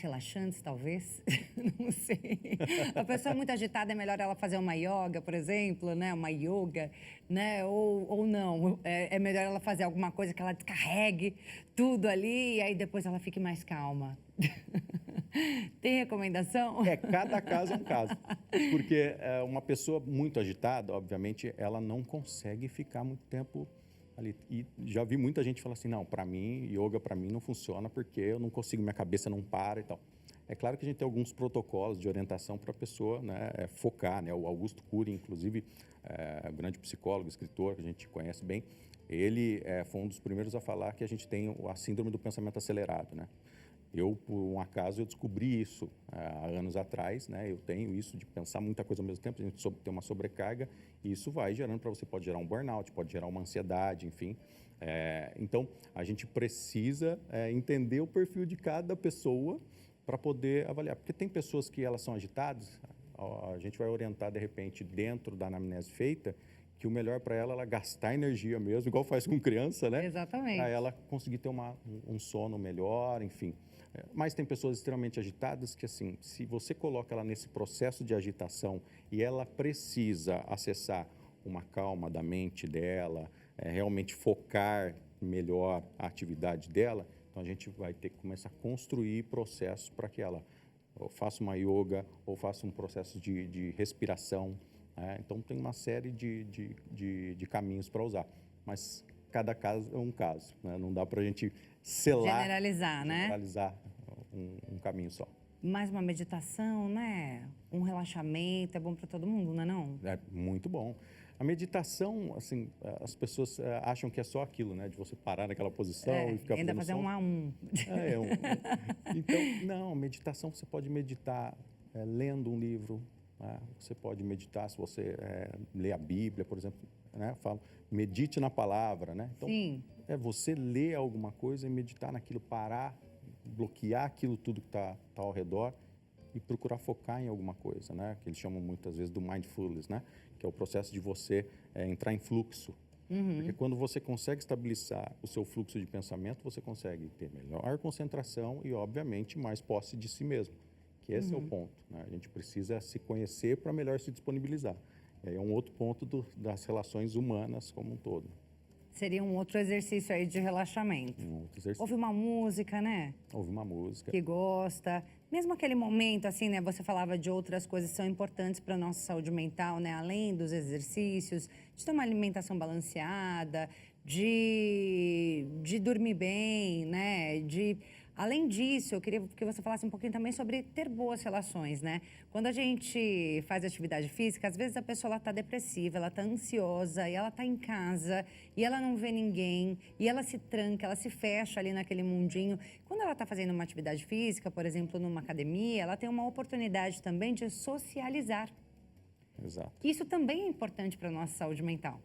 relaxantes, talvez? Não sei. A pessoa muito agitada, é melhor ela fazer uma yoga, por exemplo, né? Uma yoga, né? Ou não. É melhor ela fazer alguma coisa que ela descarregue tudo ali e aí depois ela fique mais calma. Tem recomendação? Cada caso é um caso. Porque uma pessoa muito agitada, obviamente, ela não consegue ficar muito tempo ali. E já vi muita gente falar assim, não, para mim, yoga para mim não funciona porque eu não consigo, minha cabeça não para e tal. É claro que a gente tem alguns protocolos de orientação para a pessoa, né, focar, né? O Augusto Cury, inclusive, grande psicólogo, escritor, que a gente conhece bem, ele foi um dos primeiros a falar que a gente tem a síndrome do pensamento acelerado, né? Eu, por um acaso, eu descobri isso há anos atrás, né? Eu tenho isso de pensar muita coisa ao mesmo tempo, a gente tem uma sobrecarga e isso vai gerando para você, pode gerar um burnout, pode gerar uma ansiedade, enfim. Então, a gente precisa entender o perfil de cada pessoa para poder avaliar. Porque tem pessoas que elas são agitadas, a gente vai orientar, de repente, dentro da anamnese feita, que o melhor para ela é gastar energia mesmo, igual faz com criança, né? Exatamente. Para ela conseguir ter um sono melhor, enfim. Mas tem pessoas extremamente agitadas que, assim, se você coloca ela nesse processo de agitação e ela precisa acessar uma calma da mente dela, realmente focar melhor a atividade dela, então a gente vai ter que começar a construir processos para que ela faça uma yoga ou faça um processo de respiração. Então tem uma série de caminhos para usar, mas cada caso é um caso, né? Não dá para a gente generalizar, né? Generalizar um caminho só. Mais uma meditação, né? Um relaxamento, é bom para todo mundo, não é não? É muito bom. A meditação, assim, as pessoas acham que é só aquilo, né? De você parar naquela posição e ficar ainda fazer som. um a um. Então, não, meditação você pode meditar lendo um livro, né? Você pode meditar se você lê a Bíblia, por exemplo, né? Falo, medite na palavra, né? Então, Sim. é você ler alguma coisa e meditar naquilo, parar, bloquear aquilo tudo que está ao redor e procurar focar em alguma coisa, né? Que eles chamam muitas vezes do mindfulness, né? Que é o processo de você entrar em fluxo. Porque quando você consegue estabilizar o seu fluxo de pensamento, você consegue ter melhor concentração e, obviamente, mais posse de si mesmo. Que esse é o ponto, né? A gente precisa se conhecer para melhor se disponibilizar. E aí é um outro ponto das relações humanas como um todo. Seria um outro exercício aí de relaxamento. Um outro exercício. Ouve uma música, né? Ouve uma música. Que gosta. Mesmo aquele momento, assim, né? Você falava de outras coisas que são importantes para a nossa saúde mental, né? Além dos exercícios, de ter uma alimentação balanceada, de dormir bem, né? Além disso, eu queria que você falasse um pouquinho também sobre ter boas relações, né? Quando a gente faz atividade física, às vezes a pessoa está depressiva, ela está ansiosa, e ela está em casa, e ela não vê ninguém, e ela se tranca, ela se fecha ali naquele mundinho. Quando ela está fazendo uma atividade física, por exemplo, numa academia, ela tem uma oportunidade também de socializar. Exato. Isso também é importante para a nossa saúde mental.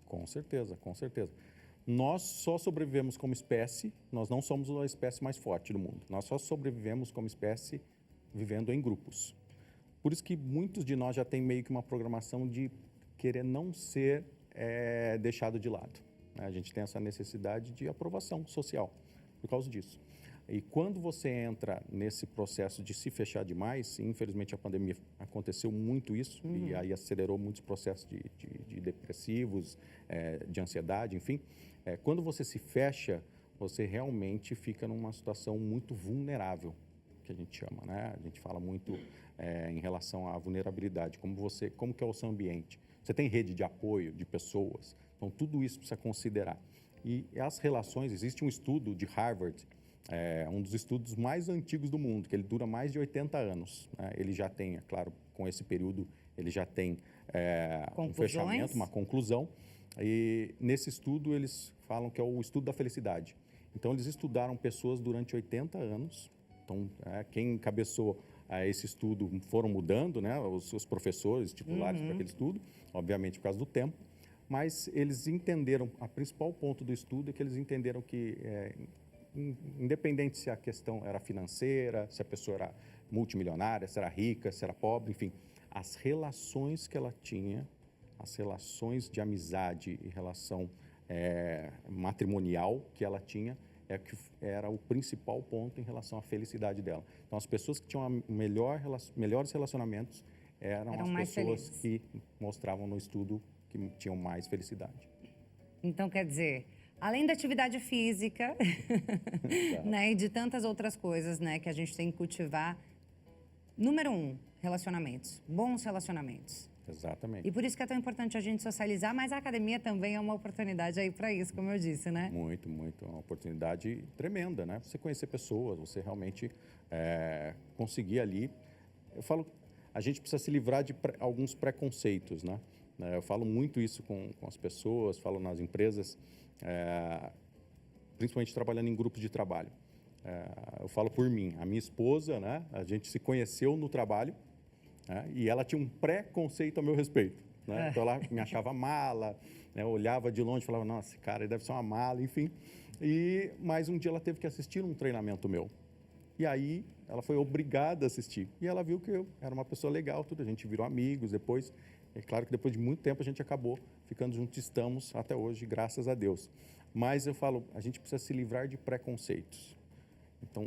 Com certeza, com certeza. Nós só sobrevivemos como espécie, nós não somos a espécie mais forte do mundo. Nós só sobrevivemos como espécie vivendo em grupos. Por isso que muitos de nós já têm meio que uma programação de querer não ser deixado de lado. A gente tem essa necessidade de aprovação social por causa disso. E quando você entra nesse processo de se fechar demais, infelizmente a pandemia aconteceu muito isso, e aí acelerou muitos processos de depressivos, de ansiedade, enfim. Quando você se fecha, você realmente fica numa situação muito vulnerável, que a gente chama, né? A gente fala muito em relação à vulnerabilidade, como que é o seu ambiente. Você tem rede de apoio de pessoas, então tudo isso precisa considerar. E as relações, existe um estudo de Harvard, um dos estudos mais antigos do mundo, que ele dura mais de 80 anos. Né? Ele já tem, é claro, com esse período, ele já tem um fechamento, uma conclusão. E nesse estudo eles falam que é o estudo da felicidade. Então eles estudaram pessoas durante 80 anos. Então quem encabeçou esse estudo foram mudando, né, os professores titulares para aquele estudo, obviamente por causa do tempo, mas eles entenderam, a principal ponto do estudo é que eles entenderam que, independente se a questão era financeira, se a pessoa era multimilionária, se era rica, se era pobre, enfim, as relações que ela tinha, as relações de amizade e relação matrimonial que ela tinha, que era o principal ponto em relação à felicidade dela. Então, as pessoas que tinham melhores relacionamentos eram as pessoas que mostravam no estudo que tinham mais felicidade. Então, quer dizer, além da atividade física, né, e de tantas outras coisas, né, que a gente tem que cultivar, número 1, relacionamentos, bons relacionamentos. Exatamente. E por isso que é tão importante a gente socializar, mas a academia também é uma oportunidade aí para isso, como eu disse, né? Muito, muito. É uma oportunidade tremenda, né? Você conhecer pessoas, você realmente conseguir ali... Eu falo, a gente precisa se livrar de alguns preconceitos, né? Eu falo muito isso com as pessoas, falo nas empresas, principalmente trabalhando em grupos de trabalho. Eu falo por mim, a minha esposa, né? A gente se conheceu no trabalho, e ela tinha um preconceito a meu respeito, né? Então, ela me achava mala, né? Eu olhava de longe e falava, nossa, cara, ele deve ser uma mala, enfim. Mas um dia ela teve que assistir um treinamento meu. E aí, ela foi obrigada a assistir. E ela viu que eu era uma pessoa legal, tudo. A gente virou amigos depois. É claro que depois de muito tempo a gente acabou ficando juntos, estamos até hoje, graças a Deus. Mas eu falo, a gente precisa se livrar de preconceitos. Então,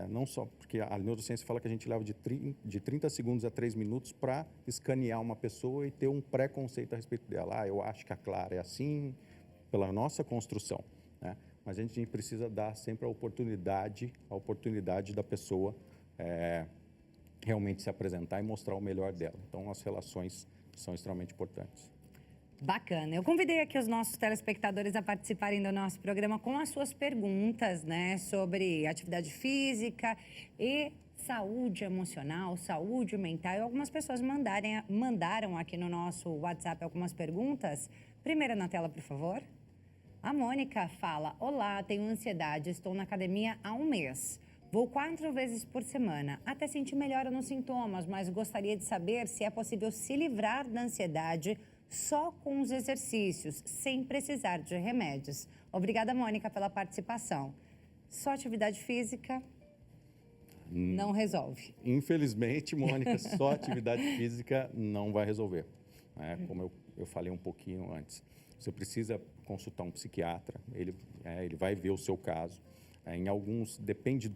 não só porque a neurociência fala que a gente leva de 30 segundos a 3 minutos para escanear uma pessoa e ter um preconceito a respeito dela. Eu acho que a Clara é assim, pela nossa construção, né? Mas a gente precisa dar sempre a oportunidade da pessoa realmente se apresentar e mostrar o melhor dela. Então, as relações são extremamente importantes. Bacana. Eu convidei aqui os nossos telespectadores a participarem do nosso programa com as suas perguntas, né, sobre atividade física e saúde emocional, saúde mental. E algumas pessoas mandaram aqui no nosso WhatsApp algumas perguntas. Primeira na tela, por favor. A Mônica fala, olá, tenho ansiedade, estou na academia há 1 mês. Vou 4 vezes por semana, até sentir melhora nos sintomas, mas gostaria de saber se é possível se livrar da ansiedade só com os exercícios, sem precisar de remédios. Obrigada, Mônica, pela participação. Só atividade física não resolve. Infelizmente, Mônica, só atividade física não vai resolver. Como eu falei um pouquinho antes, você precisa consultar um psiquiatra, ele vai ver o seu caso. Em alguns, depende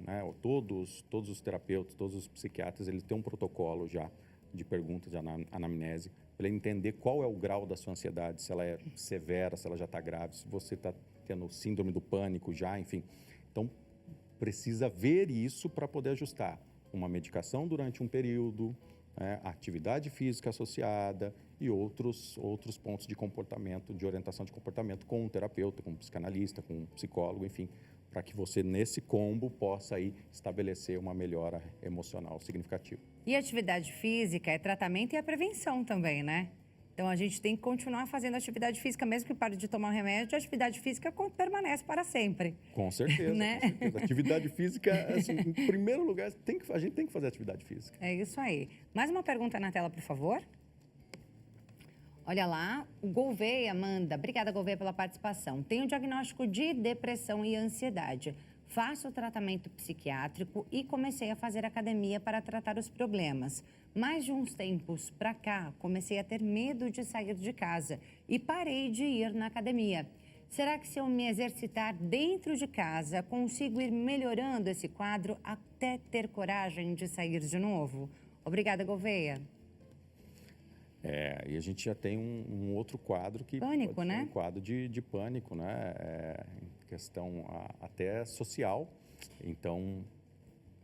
né, todos os terapeutas, todos os psiquiatras, eles têm um protocolo já de perguntas de anamnese, para ele entender qual é o grau da sua ansiedade, se ela é severa, se ela já está grave, se você está tendo síndrome do pânico já, enfim. Então, precisa ver isso para poder ajustar uma medicação durante um período, atividade física associada e outros pontos de comportamento, de orientação de comportamento com um terapeuta, com um psicanalista, com um psicólogo, enfim, para que você, nesse combo, possa aí estabelecer uma melhora emocional significativa. E atividade física é tratamento e é prevenção também, né? Então, a gente tem que continuar fazendo atividade física, mesmo que pare de tomar um remédio, a atividade física permanece para sempre. Com certeza, né? Com certeza. Atividade física, assim, em primeiro lugar, a gente tem que fazer atividade física. É isso aí. Mais uma pergunta na tela, por favor. Olha lá, o Gouveia manda. Obrigada, Gouveia, pela participação. Tenho diagnóstico de depressão e ansiedade. Faço tratamento psiquiátrico e comecei a fazer academia para tratar os problemas. Mas de uns tempos para cá, comecei a ter medo de sair de casa e parei de ir na academia. Será que se eu me exercitar dentro de casa, consigo ir melhorando esse quadro até ter coragem de sair de novo? Obrigada, Gouveia. E a gente já tem um outro quadro que... Pânico, né? Um quadro de pânico, né? Questão até social. Então,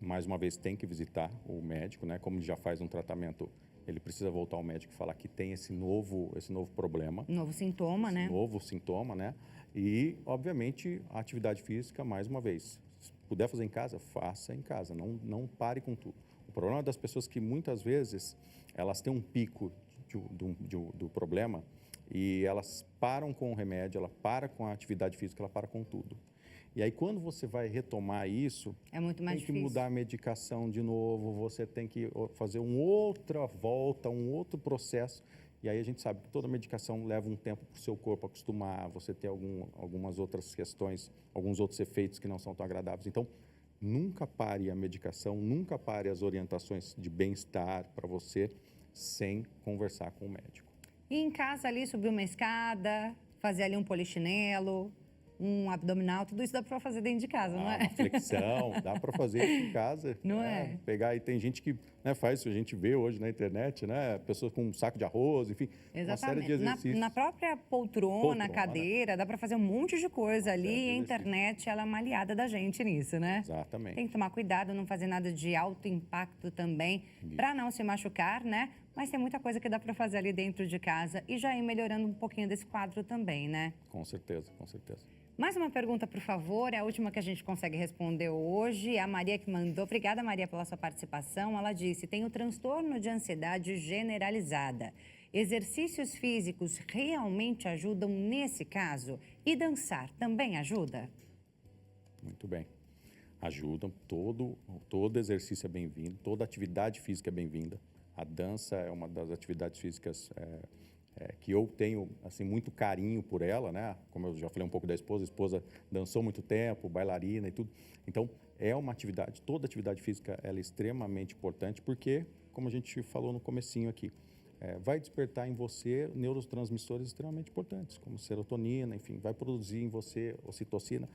mais uma vez, tem que visitar o médico, né? Como ele já faz um tratamento, ele precisa voltar ao médico e falar que tem esse novo problema. Novo sintoma, né? Novo sintoma, né? E, obviamente, a atividade física, mais uma vez, se puder fazer em casa, faça em casa. Não pare com tudo. O problema das pessoas é que, muitas vezes, elas têm um pico do problema e elas param com o remédio, ela para com a atividade física, ela para com tudo. E aí, quando você vai retomar isso, É muito mais tem que difícil. mudar a medicação de novo, você tem que fazer uma outra volta, um outro processo. E aí a gente sabe que toda medicação leva um tempo para o seu corpo acostumar, você ter algumas outras questões, alguns outros efeitos que não são tão agradáveis. Então, nunca pare a medicação, nunca pare as orientações de bem-estar para você sem conversar com o médico. E em casa ali, subir uma escada, fazer ali um polichinelo, um abdominal, tudo isso dá para fazer dentro de casa, não é? Uma flexão, dá para fazer em casa. Não é? Pegar, e tem gente que faz isso, a gente vê hoje na internet, né? Pessoas com um saco de arroz, enfim, uma série de Exatamente. exercícios. Na própria poltrona, cadeira, dá para fazer um monte de coisa ali. E a internet, ela é uma aliada da gente nisso, né? Exatamente. Tem que tomar cuidado, não fazer nada de alto impacto também, para não se machucar, né? Mas tem muita coisa que dá para fazer ali dentro de casa e já ir melhorando um pouquinho desse quadro também, né? Com certeza, com certeza. Mais uma pergunta, por favor, é a última que a gente consegue responder hoje. A Maria que mandou. Obrigada, Maria, pela sua participação. Ela disse: tenho transtorno de ansiedade generalizada. Exercícios físicos realmente ajudam nesse caso? E dançar também ajuda? Muito bem. Ajudam, todo exercício é bem-vindo, toda atividade física é bem-vinda. A dança é uma das atividades físicas que eu tenho assim, muito carinho por ela, né? Como eu já falei um pouco da esposa, a esposa dançou muito tempo, bailarina e tudo. Então, é uma atividade, toda atividade física ela é extremamente importante porque, como a gente falou no comecinho aqui, vai despertar em você neurotransmissores extremamente importantes, como serotonina, enfim, vai produzir em você ocitocina.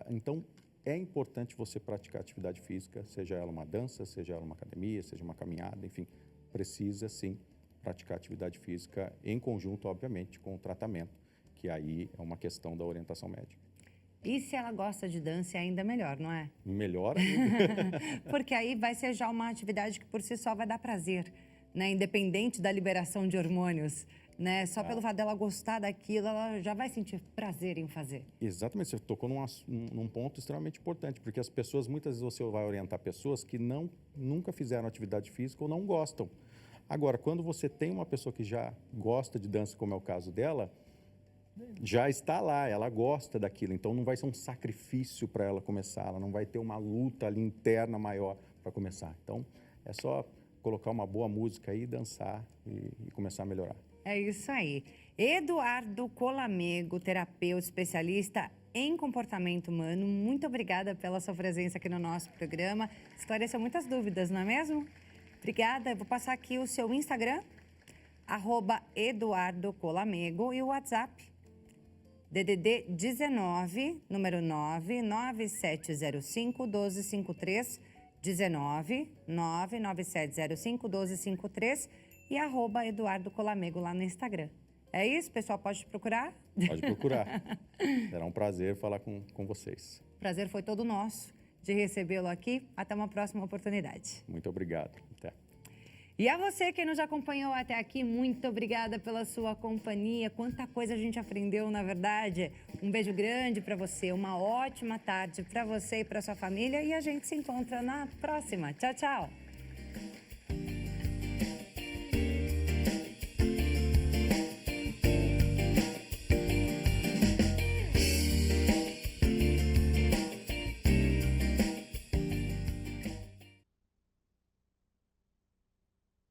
Então, é importante você praticar atividade física, seja ela uma dança, seja ela uma academia, seja uma caminhada, enfim, precisa sim praticar atividade física em conjunto, obviamente, com o tratamento, que aí é uma questão da orientação médica. E se ela gosta de dança, é ainda melhor, não é? Melhor ainda. Porque aí vai ser já uma atividade que por si só vai dar prazer, né? Independente da liberação de hormônios, né? Só pelo fato dela gostar daquilo, ela já vai sentir prazer em fazer. Exatamente, você tocou num ponto extremamente importante, porque as pessoas, muitas vezes você vai orientar pessoas que nunca fizeram atividade física ou não gostam. Agora, quando você tem uma pessoa que já gosta de dança, como é o caso dela, já está lá, ela gosta daquilo, então não vai ser um sacrifício para ela começar, ela não vai ter uma luta ali interna maior para começar. Então, é só colocar uma boa música aí, dançar e começar a melhorar. É isso aí. Eduardo Colamego, terapeuta especialista em comportamento humano, muito obrigada pela sua presença aqui no nosso programa. Esclareceu muitas dúvidas, não é mesmo? Obrigada. Eu vou passar aqui o seu Instagram, @Eduardo Colamego, e o WhatsApp, DDD 19, número 99705-1253, 19 99705-1253 e @Eduardo Colamego lá no Instagram. É isso, pessoal? Pode procurar? Pode procurar. Será um prazer falar com vocês. O prazer foi todo nosso de recebê-lo aqui. Até uma próxima oportunidade. Muito obrigado. Até. E a você que nos acompanhou até aqui, muito obrigada pela sua companhia. Quanta coisa a gente aprendeu, na verdade. Um beijo grande para você, uma ótima tarde para você e para sua família. E a gente se encontra na próxima. Tchau, tchau.